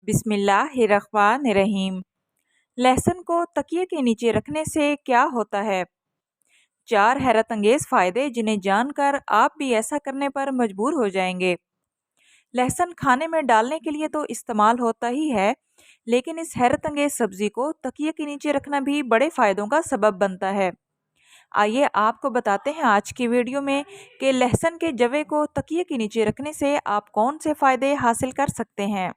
बिस्मिल्लाहिर्रहमानिर्रहीम। लहसुन को तकिए के नीचे रखने से क्या होता है? 4 हैरत अंगेज फ़ायदे जिन्हें जानकर आप भी ऐसा करने पर मजबूर हो जाएंगे। लहसुन खाने में डालने के लिए तो इस्तेमाल होता ही है, लेकिन इस हैरत अंगेज सब्जी को तकिए के नीचे रखना भी बड़े फ़ायदों का सबब बनता है। आइए आपको बताते हैं आज की वीडियो में कि लहसुन के जवे को तकिए के नीचे रखने से आप कौन से फ़ायदे हासिल कर सकते हैं।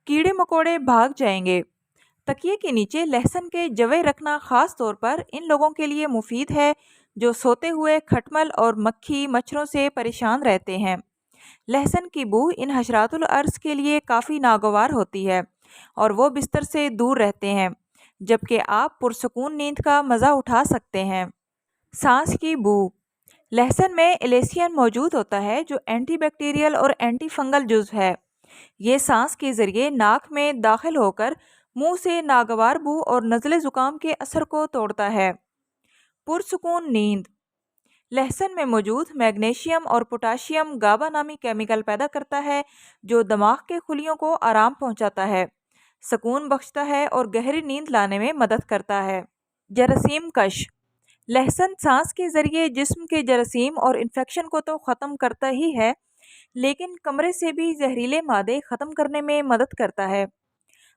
कीड़े मकोड़े भाग जाएंगे। तकिए के नीचे लहसुन के जवे रखना खास तौर पर इन लोगों के लिए मुफीद है जो सोते हुए खटमल और मक्खी मच्छरों से परेशान रहते हैं। लहसुन की बू इन हशरातुल अर्ज के लिए काफ़ी नागवार होती है और वो बिस्तर से दूर रहते हैं, जबकि आप पुरसकून नींद का मज़ा उठा सकते हैं। सांस की बू। लहसुन में एलेसियन मौजूद होता है जो एंटीबैक्टीरियल और एंटी फंगल जुज़ है। ये सांस के जरिए नाक में दाखिल होकर मुंह से नागवार बू और नज़ले ज़ुकाम के असर को तोड़ता है। पुरसुकून नींद। लहसुन में मौजूद मैग्नीशियम और पोटाशियम गाबा नामी केमिकल पैदा करता है जो दिमाग के खुलियों को आराम पहुंचाता है, सुकून बख्शता है और गहरी नींद लाने में मदद करता है। जरासीम कश। लहसुन सांस के जरिए जिस्म के जरासीम और इन्फेक्शन को तो ख़त्म करता ही है, लेकिन कमरे से भी जहरीले मादे ख़त्म करने में मदद करता है।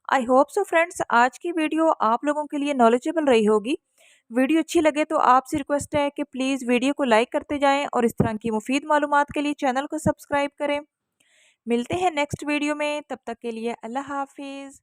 आई होप सो फ्रेंड्स, आज की वीडियो आप लोगों के लिए नॉलेजेबल रही होगी। वीडियो अच्छी लगे तो आपसे रिक्वेस्ट है कि प्लीज़ वीडियो को लाइक करते जाएं और इस तरह की मुफीद मालूमात के लिए चैनल को सब्सक्राइब करें। मिलते हैं नेक्स्ट वीडियो में, तब तक के लिए अल्लाह हाफिज़।